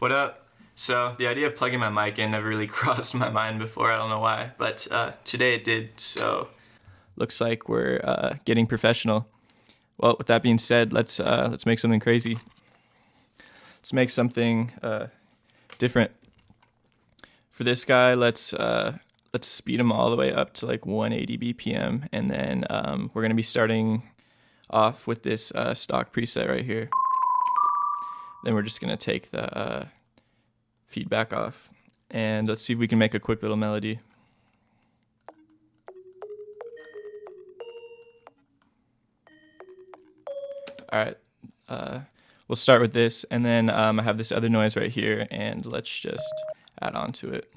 What up? So the idea of plugging my mic in never really crossed my mind before. I don't know why, but today it did. So looks like we're getting professional. Well, with that being said, let's make something crazy. Let's make something different. For this guy, let's speed him all the way up to like 180 BPM, and then we're gonna be starting off with this stock preset right here. Then we're just gonna take the feedback off, and let's see if we can make a quick little melody. All right, we'll start with this, and then I have this other noise right here, and let's just add on to it.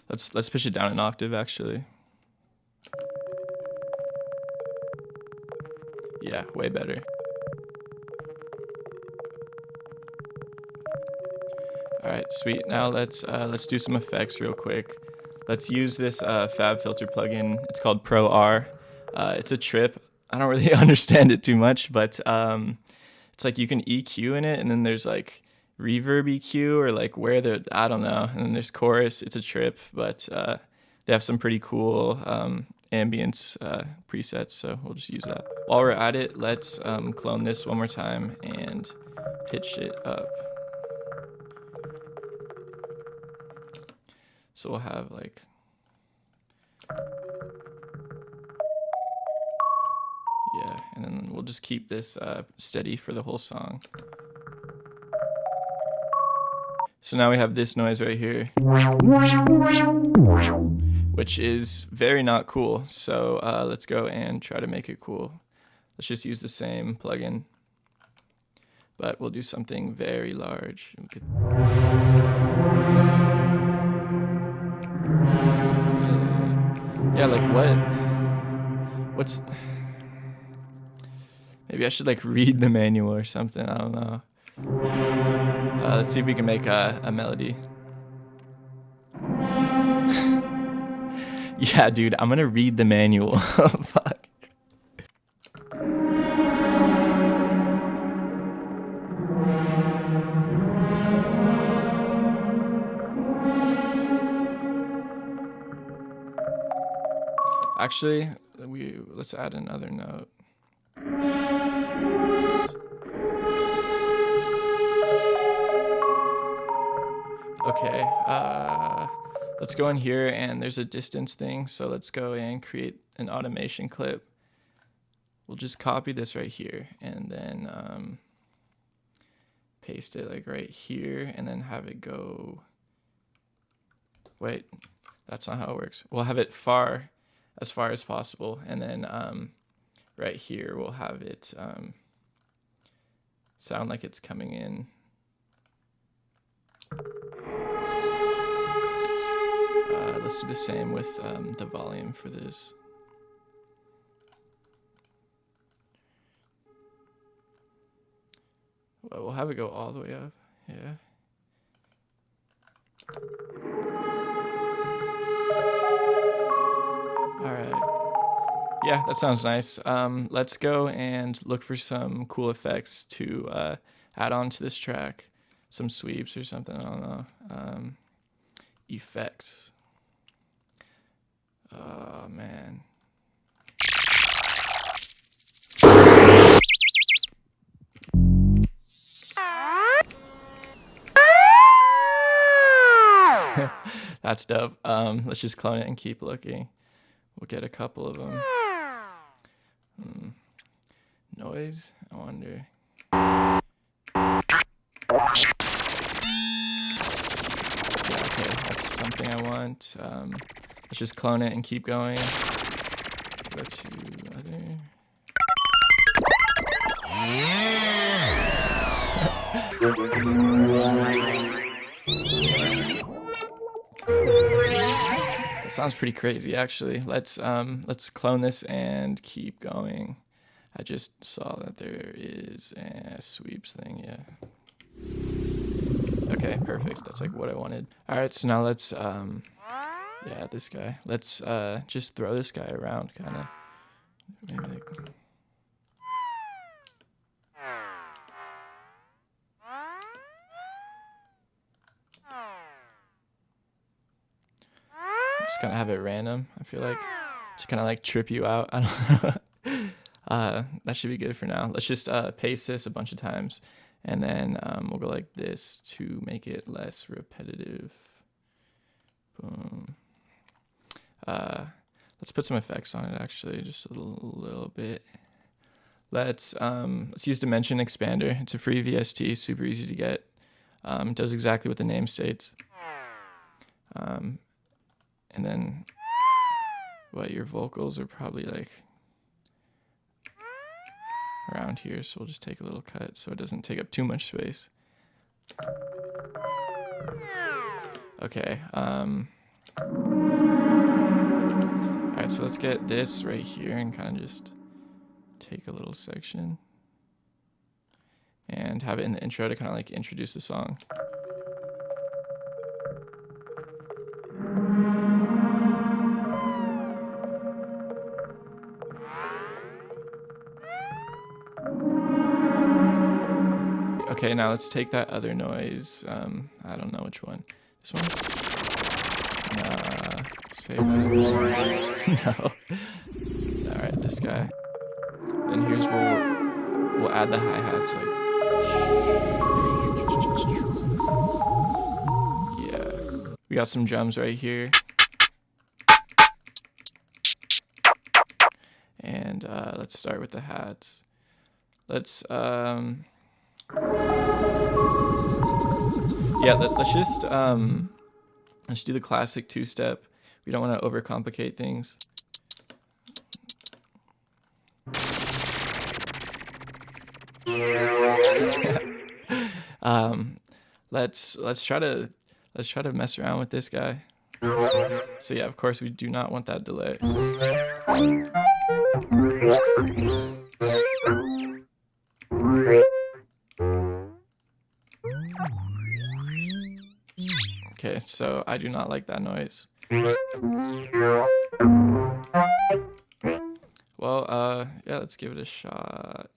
Let's push it down an octave, actually. Yeah, way better. All right, sweet. Now let's do some effects real quick. Let's use this Fab Filter plugin. It's called Pro R. It's a trip. I don't really understand it too much, but it's like you can EQ in it, and then there's like reverb EQ, or like where the, I don't know, and then there's chorus. It's a trip, but they have some pretty cool ambience presets, so we'll just use that. While we're at it, let's clone this one more time and pitch it up. So we'll have like, yeah, and then we'll just keep this steady for the whole song. So now we have this noise right here, which is very not cool. So let's go and try to make it cool. Let's just use the same plugin, but we'll do something very large. Yeah, like what's, maybe I should like read the manual or something, I don't know. Let's see if we can make a melody. Yeah, dude, I'm gonna read the manual. Fuck. Actually, let's add another note. Okay, let's go in here, and there's a distance thing, so let's go and create an automation clip. We'll just copy this right here, and then paste it like right here, and then have it go, wait, that's not how it works. We'll have it as far as possible, and then right here we'll have it sound like it's coming in. Let's do the same with the volume for this. Well, we'll have it go all the way up, yeah. All right. Yeah, that sounds nice. Let's go and look for some cool effects to add on to this track. Some sweeps or something, I don't know. Effects. Oh, man. That's dope. Let's just clone it and keep looking. We'll get a couple of them. Noise, I wonder. Yeah, okay, that's something I want. Let's just clone it and keep going. Go to other. That sounds pretty crazy, actually. Let's clone this and keep going. I just saw that there is a sweeps thing, yeah. Okay, perfect. That's like what I wanted. All right, so now let's yeah, this guy. Let's just throw this guy around, kind of. Maybe like just kind of have it random. I feel like just kind of like trip you out. I don't know. That should be good for now. Let's just paste this a bunch of times, and then we'll go like this to make it less repetitive. Boom. Let's put some effects on it actually, just a little bit. Let's use Dimension Expander. It's a free VST, super easy to get. It does exactly what the name states. And then your vocals are probably like around here, so we'll just take a little cut so it doesn't take up too much space. Okay. Alright, so let's get this right here and kind of just take a little section and have it in the intro to kind of like introduce the song. Okay, now let's take that other noise. I don't know which one. This one? Save that. No. Alright, this guy. Then here's where we'll add the hi-hats. Like, yeah. We got some drums right here. And let's start with the hats. Let's yeah, let's just do the classic two-step. We don't want to overcomplicate things. Let's try to mess around with this guy. So yeah, of course we do not want that delay. Okay, so I do not like that noise. Well, yeah, let's give it a shot.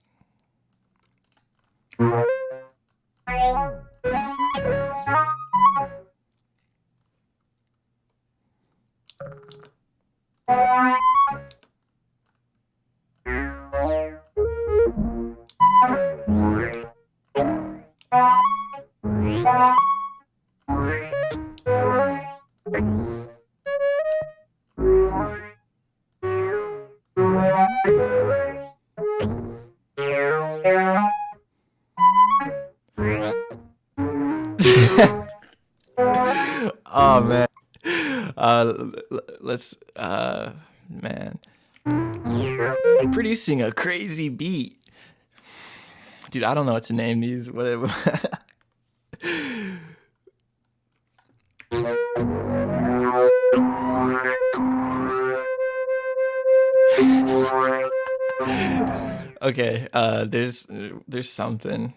Oh man. Let's man. Producing a crazy beat. Dude, I don't know what to name these. Whatever. Okay, there's something.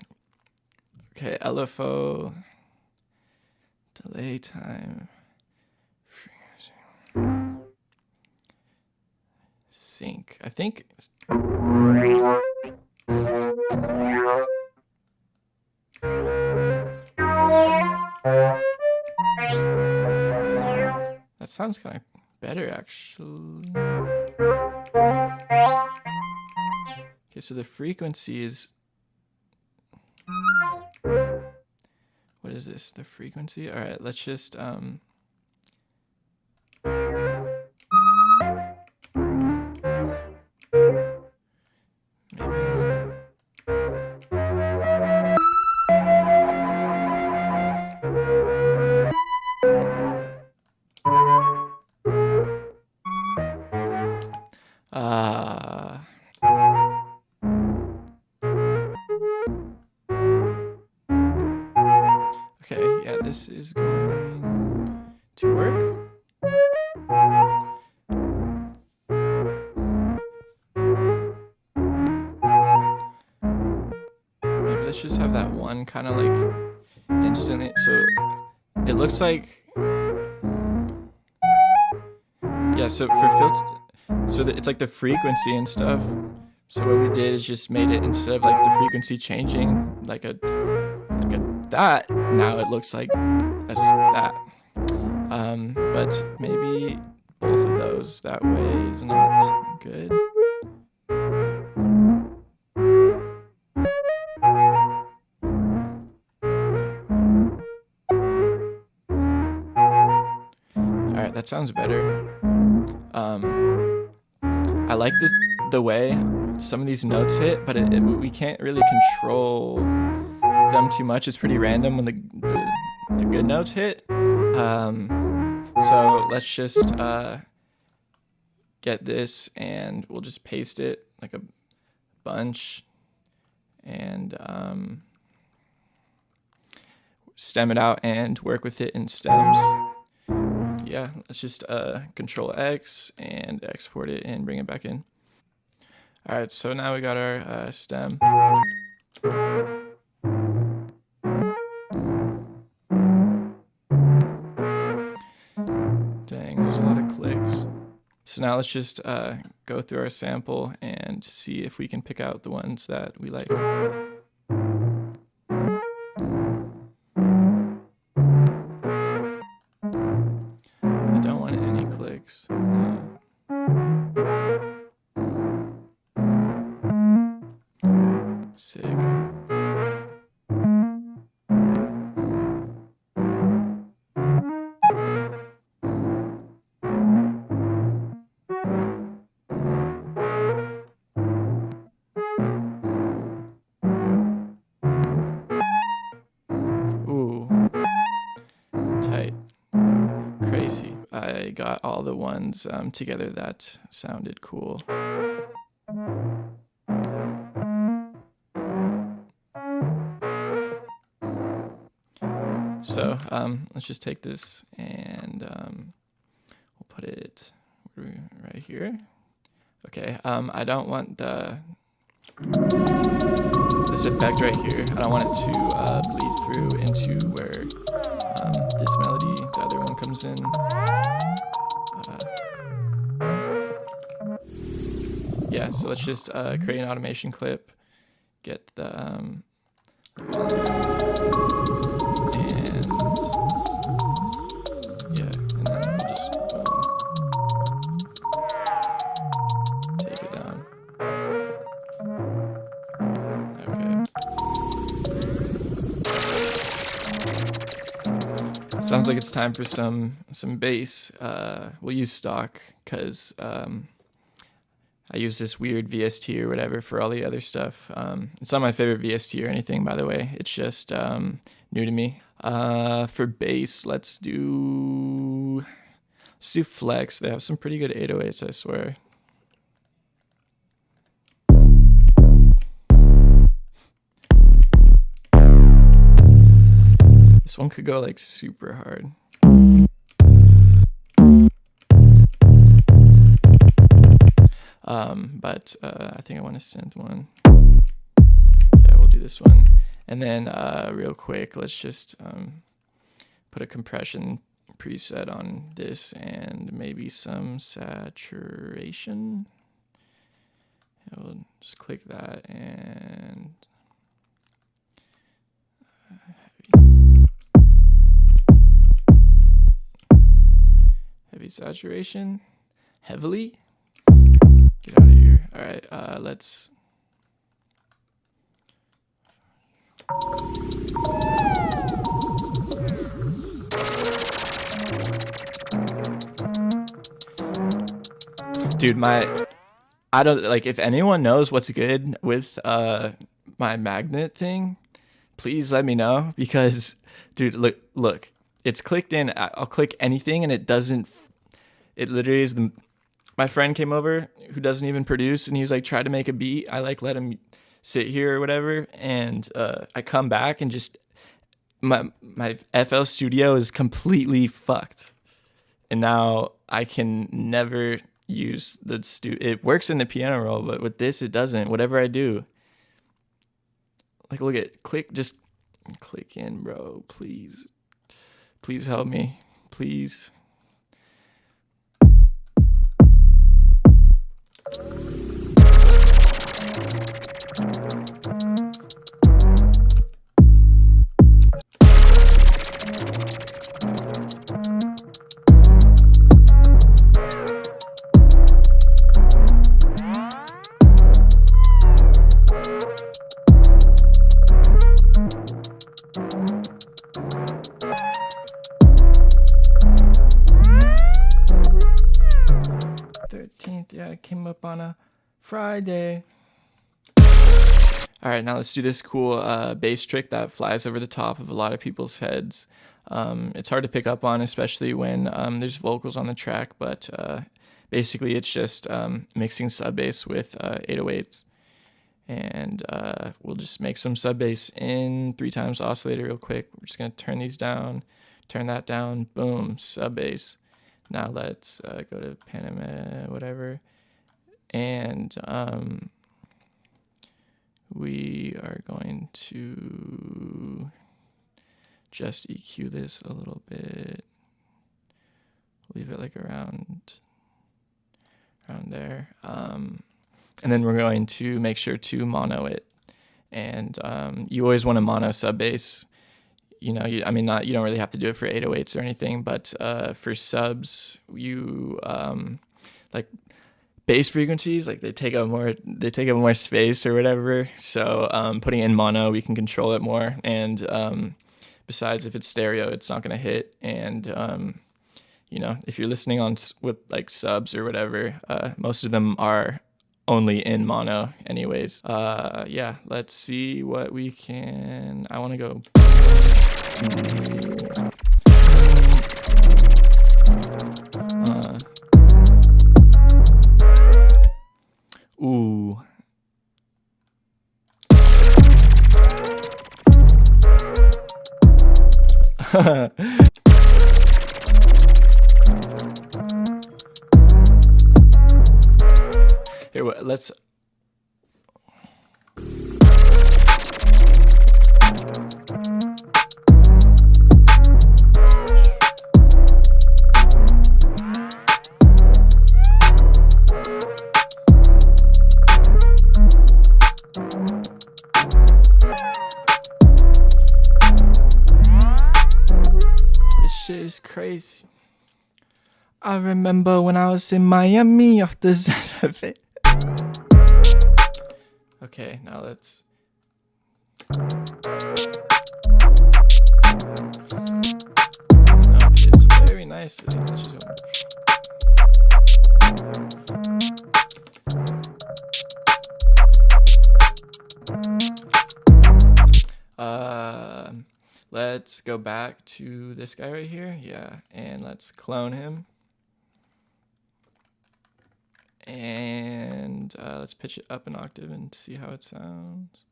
Okay, LFO, delay time, sync. I think. That sounds kind of better, actually. Okay, so the frequency is. What is this? The frequency? All right, let's just okay, yeah, this is going to work. Maybe let's just have that one kind of like instantly, so it looks like, yeah, so for filter, so it's like the frequency and stuff. So what we did is just made it, instead of like the frequency changing like a that, now it looks like that. But maybe both of those that way is not good. Alright, that sounds better. I like the way some of these notes hit, but we can't really control them too much. It's pretty random when the good notes hit. So let's just get this, and we'll just paste it like a bunch, and stem it out and work with it in stems. Yeah, let's just Control X and export it and bring it back in. All right, so now we got our stem. Dang, there's a lot of clicks. So now let's just go through our sample and see if we can pick out the ones that we like. I don't want any clicks. Sick. Ooh. Tight. Crazy. I got all the ones together that sounded cool. So let's just take this and we'll put it right here. Okay, I don't want this effect right here. I don't want it to bleed through into where this melody, the other one, comes in. Yeah, so let's just create an automation clip, get the sounds like it's time for some bass. We'll use stock because I use this weird VST or whatever for all the other stuff. It's not my favorite VST or anything, by the way. It's just new to me. For bass, let's do Flex. They have some pretty good 808s, I swear. This one could go like super hard. But I think I want a synth one. Yeah, we'll do this one. And then real quick, let's just put a compression preset on this and maybe some saturation. Yeah, we'll just click that and heavy saturation, heavily. Get out of here. All right, let's. Dude, I don't like, if anyone knows what's good with my magnet thing, please let me know, because dude, look, it's clicked in. I'll click anything and it doesn't. It literally is my friend came over who doesn't even produce, and he was like, try to make a beat. I like let him sit here or whatever, and I come back and just my FL Studio is completely fucked, and now I can never use the it works in the piano roll, but with this it doesn't. Whatever I do, like, look at just click in, bro. Please help me, please. up on a Friday. All right, now let's do this cool bass trick that flies over the top of a lot of people's heads. It's hard to pick up on, especially when there's vocals on the track, but basically it's just mixing sub bass with 808s. And we'll just make some sub bass in 3 times oscillator real quick. We're just gonna turn these down, turn that down, boom, sub bass. Now let's go to Panama, whatever. And we are going to just EQ this a little bit. Leave it like around there. And then we're going to make sure to mono it. And you always want to mono sub bass. You know, you don't really have to do it for 808s or anything, but for subs, you like bass frequencies, like they take up more space or whatever. So putting it in mono, we can control it more. And besides, if it's stereo, it's not going to hit. And you know, if you're listening on with like subs or whatever, most of them are only in mono anyways. Yeah, let's see what we can. I want to go. Ooh. Here, let's. This shit is crazy. I remember when I was in Miami off the Zazave. Okay, now let's. No, it's very nice. Let's go back to this guy right here. Yeah, and let's clone him. And let's pitch it up an octave and see how it sounds.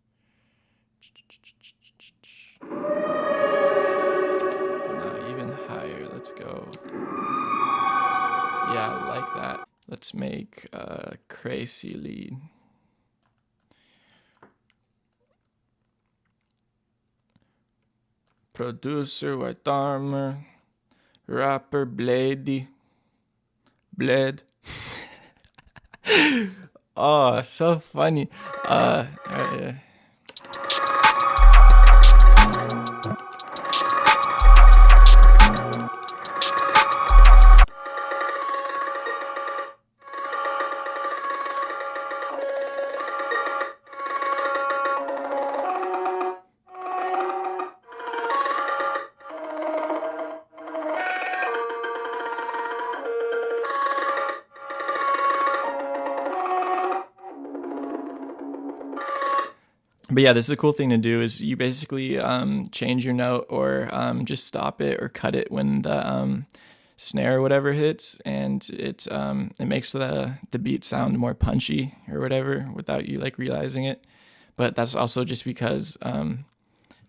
No, even higher. Let's go. Yeah, I like that. Let's make a crazy lead. Producer, white armor, rapper, Blade. Oh, so funny. Yeah. But yeah, this is a cool thing to do is you basically change your note or just stop it or cut it when the snare or whatever hits, and it makes the beat sound more punchy or whatever without you like realizing it. But that's also just because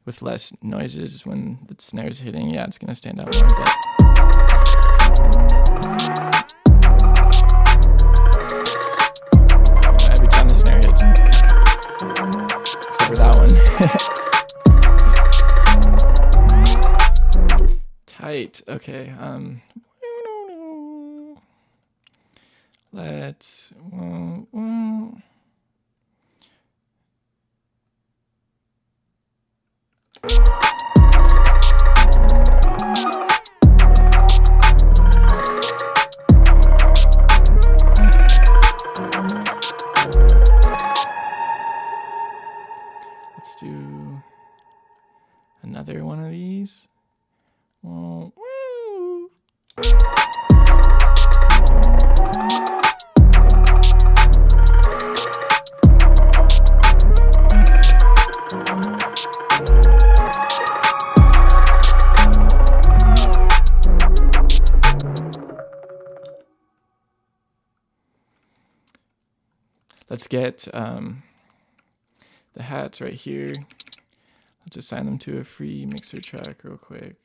with less noises when the snare's hitting, yeah, it's gonna stand out more. But every time the snare hits. For that one. Tight. Okay. Let's. Let's do another one of these. Woo. let's get the hats right here. Let's assign them to a free mixer track real quick.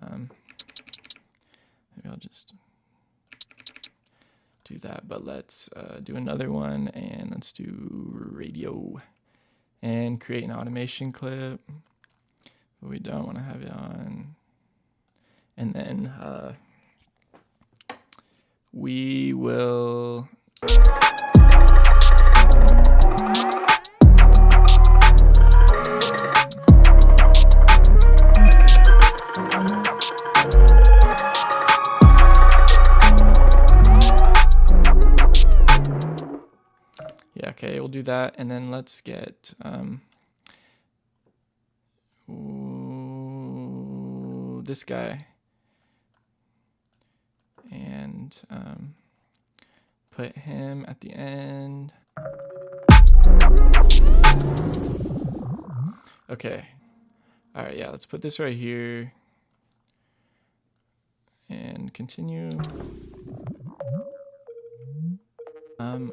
Maybe I'll just do that, but let's do another one, and let's do radio and create an automation clip, but we don't want to have it on. And then we will okay, we'll do that, and then let's get this guy, and put him at the end. Okay, all right, yeah, let's put this right here and continue.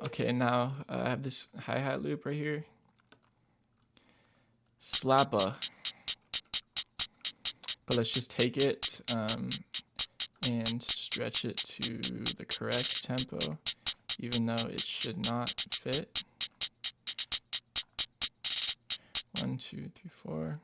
Okay, now I have this hi-hat loop right here. Slappa. But let's just take it and stretch it to the correct tempo, even though it should not fit. 1, 2, 3, 4.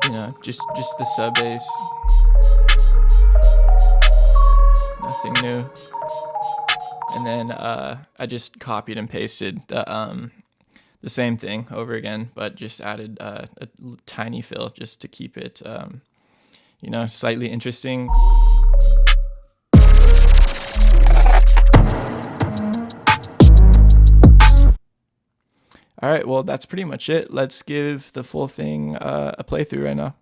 You know, just the sub bass. Nothing new. And then I just copied and pasted the same thing over again, but just added a tiny fill just to keep it, you know, slightly interesting. All right, well, that's pretty much it. Let's give the full thing a playthrough right now.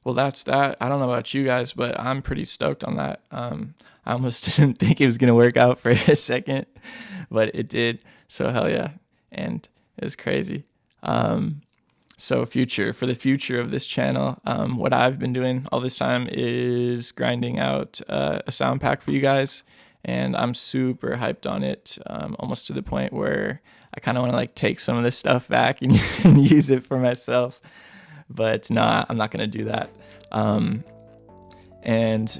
Well, that's that. I don't know about you guys, but I'm pretty stoked on that. I almost didn't think it was going to work out for a second, but it did. So hell yeah. And it was crazy. So for the future of this channel, what I've been doing all this time is grinding out a sound pack for you guys. And I'm super hyped on it, almost to the point where I kind of want to like take some of this stuff back and use it for myself. But no, I'm not going to do that. And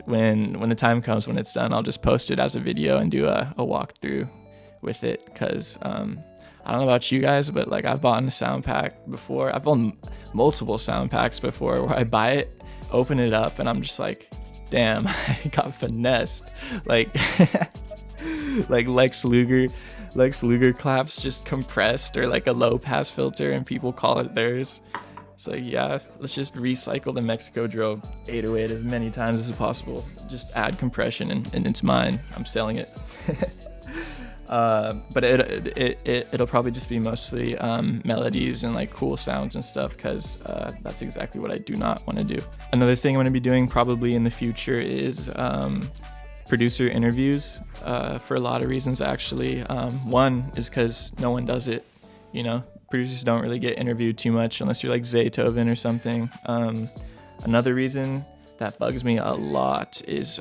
when the time comes, when it's done, I'll just post it as a video and do a walkthrough with it. Because I don't know about you guys, but like I've bought a sound pack before. I've bought multiple sound packs before where I buy it, open it up, and I'm just like, damn, I got finessed. Like, like Lex Luger claps just compressed, or like a low pass filter, and people call it theirs. It's like, yeah, let's just recycle the Mexico drill 808 as many times as possible. Just add compression and it's mine. I'm selling it. But it'll probably just be mostly melodies and like cool sounds and stuff, because that's exactly what I do not want to do. Another thing I'm going to be doing probably in the future is producer interviews for a lot of reasons, actually. One is because no one does it, you know. Producers don't really get interviewed too much unless you're like Zaytoven or something. Another reason that bugs me a lot is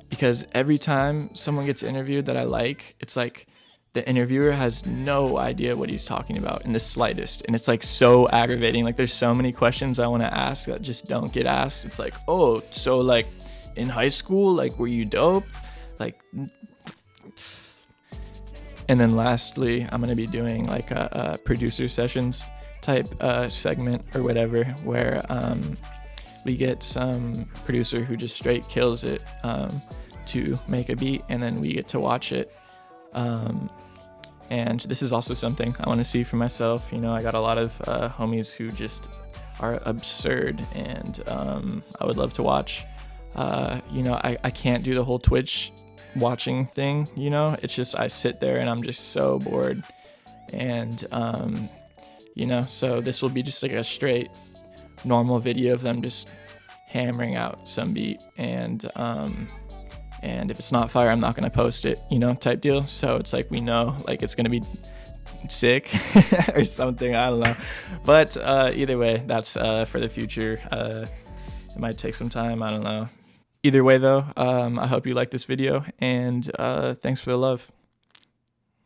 because every time someone gets interviewed that I like, it's like the interviewer has no idea what he's talking about in the slightest. And it's like so aggravating. Like there's so many questions I want to ask that just don't get asked. It's like, oh, so like in high school, like were you dope? Like, and then lastly, I'm going to be doing like a producer sessions type segment or whatever, where we get some producer who just straight kills it to make a beat, and then we get to watch it. And this is also something I want to see for myself. You know, I got a lot of homies who just are absurd, and I would love to watch. You know, I can't do the whole Twitch watching thing, you know. It's just I sit there and I'm just so bored. And, you know, so this will be just like a straight normal video of them just hammering out some beat. And if it's not fire, I'm not going to post it, you know, type deal. So it's like, we know like it's going to be sick or something. I don't know. But either way, that's for the future. It might take some time. I don't know. Either way, though, I hope you like this video, and thanks for the love.